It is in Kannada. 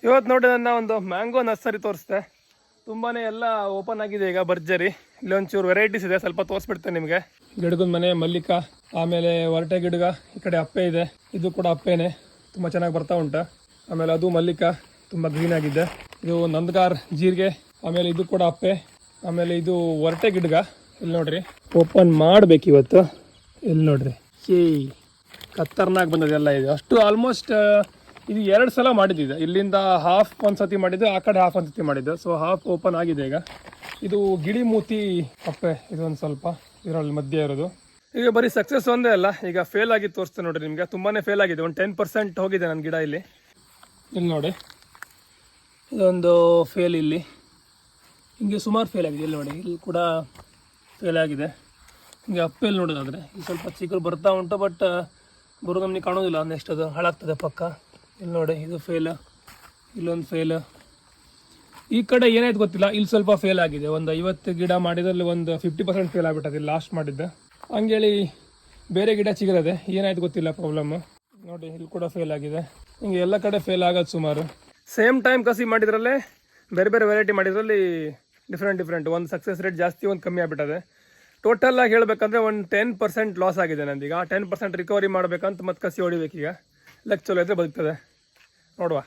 ಇವತ್ತು ನೋಡಿ ನನ್ನ ಒಂದು ಮ್ಯಾಂಗೋ ನರ್ಸರಿ ತೋರಿಸ್ದೆ. ತುಂಬಾ ಎಲ್ಲ ಓಪನ್ ಆಗಿದೆ ಈಗ ಭರ್ಜರಿ. ಇಲ್ಲಿ ಒಂಚೂರು ವೆರೈಟೀಸ್ ಇದೆ, ಸ್ವಲ್ಪ ತೋರಿಸ್ಬಿಡ್ತೇನೆ ನಿಮಗೆ. ಗಿಡಗದ ಮನೆ ಮಲ್ಲಿಕಾ, ಆಮೇಲೆ ಹೊರಟೆ ಗಿಡಗ, ಈ ಕಡೆ ಅಪ್ಪೆ ಇದೆ, ಇದು ಕೂಡ ಅಪ್ಪೆನೆ, ತುಂಬ ಚೆನ್ನಾಗಿ ಬರ್ತಾ ಉಂಟು. ಆಮೇಲೆ ಅದು ಮಲ್ಲಿಕಾ ತುಂಬ ಗ್ರೀನ್ ಆಗಿದೆ. ಇದು ನಂದಗಾರ್ ಜೀರಿಗೆ, ಆಮೇಲೆ ಇದು ಕೂಡ ಅಪ್ಪೆ, ಆಮೇಲೆ ಇದು ಹೊರಟೆ ಗಿಡಗ. ಇಲ್ಲಿ ನೋಡ್ರಿ ಓಪನ್ ಮಾಡ್ಬೇಕು ಇವತ್ತು. ಇಲ್ಲಿ ನೋಡ್ರಿ ಖತರ್ನಾಕ್ ಬಂದದೆ ಎಲ್ಲ ಇದೆ ಅಷ್ಟು. ಆಲ್ಮೋಸ್ಟ್ ಇದು 2 ಸಲ ಮಾಡಿದ್ದಿದೆ. ಇಲ್ಲಿಂದ ಹಾಫ್ ಒಂದ್ಸತಿ ಮಾಡಿದ್ದು, ಆ ಕಡೆ ಹಾಫ್ ಒಂದ್ಸತಿ ಮಾಡಿದ್ದು. ಸೊ ಹಾಫ್ ಓಪನ್ ಆಗಿದೆ ಈಗ. ಇದು ಗಿಳಿ ಮೂತಿ ಅಪ್ಪೆ, ಇದೊಂದು ಸ್ವಲ್ಪ ಇದರಲ್ಲಿ ಮಧ್ಯೆ ಇರೋದು. ಈಗ ಬರೀ ಸಕ್ಸಸ್ ಒಂದೇ ಅಲ್ಲ, ಈಗ ಫೇಲ್ ಆಗಿ ತೋರಿಸ್ತೇನೆ ನೋಡ್ರಿ ನಿಮಗೆ. ತುಂಬಾ ಫೇಲ್ ಆಗಿದೆ, ಒಂದು 10% ಹೋಗಿದೆ ನನ್ನ ಗಿಡ. ಇಲ್ಲಿ ನೋಡಿ ಇದೊಂದು ಫೇಲ್, ಇಲ್ಲಿ ಹಿಂಗೆ ಸುಮಾರು ಫೇಲ್ ಆಗಿದೆ. ಇಲ್ಲಿ ನೋಡಿ ಇಲ್ಲಿ ಕೂಡ ಫೇಲ್ ಆಗಿದೆ. ಹಿಂಗೆ ಅಪ್ಪೆಲ್ಲಿ ನೋಡೋದಾದರೆ ಇಲ್ಲಿ ಸ್ವಲ್ಪ ಚಿಕ್ಕರು ಬರ್ತಾ ಉಂಟು, ಬಟ್ ಬರೋದು ನಮಗೆ ಕಾಣೋದಿಲ್ಲ. ನೆಕ್ಸ್ಟ್ ಅದು ಹಾಳಾಗ್ತದೆ ಪಕ್ಕ. ಇಲ್ಲಿ ನೋಡಿ ಇದು ಫೇಲ್, ಇಲ್ಲೊಂದು ಫೇಲ್. ಈ ಕಡೆ ಏನಾಯ್ತು ಗೊತ್ತಿಲ್ಲ, ಇಲ್ಲಿ ಸ್ವಲ್ಪ ಫೇಲ್ ಆಗಿದೆ. ಒಂದು 50 ಗಿಡ ಮಾಡಿದ್ರಲ್ಲಿ ಒಂದು 50% ಫೇಲ್ ಆಗಿಬಿಟ್ಟದೆ ಲಾಸ್ಟ್ ಮಾಡಿದ್ದೆ. ಹಂಗೇಳಿ ಬೇರೆ ಗಿಡ ಚಿಗುರದೆ, ಏನಾಯ್ತು ಗೊತ್ತಿಲ್ಲ ಪ್ರಾಬ್ಲಮ್ಮು. ನೋಡಿ ಇಲ್ಲಿ ಕೂಡ ಫೇಲ್ ಆಗಿದೆ. ಹಿಂಗೆ ಎಲ್ಲ ಕಡೆ ಫೇಲ್ ಆಗೋದು ಸುಮಾರು. ಸೇಮ್ ಟೈಮ್ ಕಸಿ ಮಾಡಿದ್ರಲ್ಲೇ ಬೇರೆ ಬೇರೆ ವೆರೈಟಿ ಮಾಡಿದ್ರಲ್ಲಿ ಡಿಫ್ರೆಂಟ್. ಒಂದು ಸಕ್ಸಸ್ ರೇಟ್ ಜಾಸ್ತಿ, ಒಂದು ಕಮ್ಮಿ ಆಗಿಬಿಟ್ಟದೆ. ಟೋಟಲ್ ಆಗಿ ಹೇಳಬೇಕಂದ್ರೆ ಒಂದು 10% ಲಾಸ್ ಆಗಿದೆ ನಂದೀಗ. 10% ರಿಕವರಿ ಮಾಡಬೇಕಂತ ಮತ್ತೆ ಕಸಿ ಹೊಡಿಬೇಕೀಗ. ಲಕ್ ಚಲೋ ಇದ್ದರೆ ಬದುಕ್ತದೆ, ನೋಡುವ.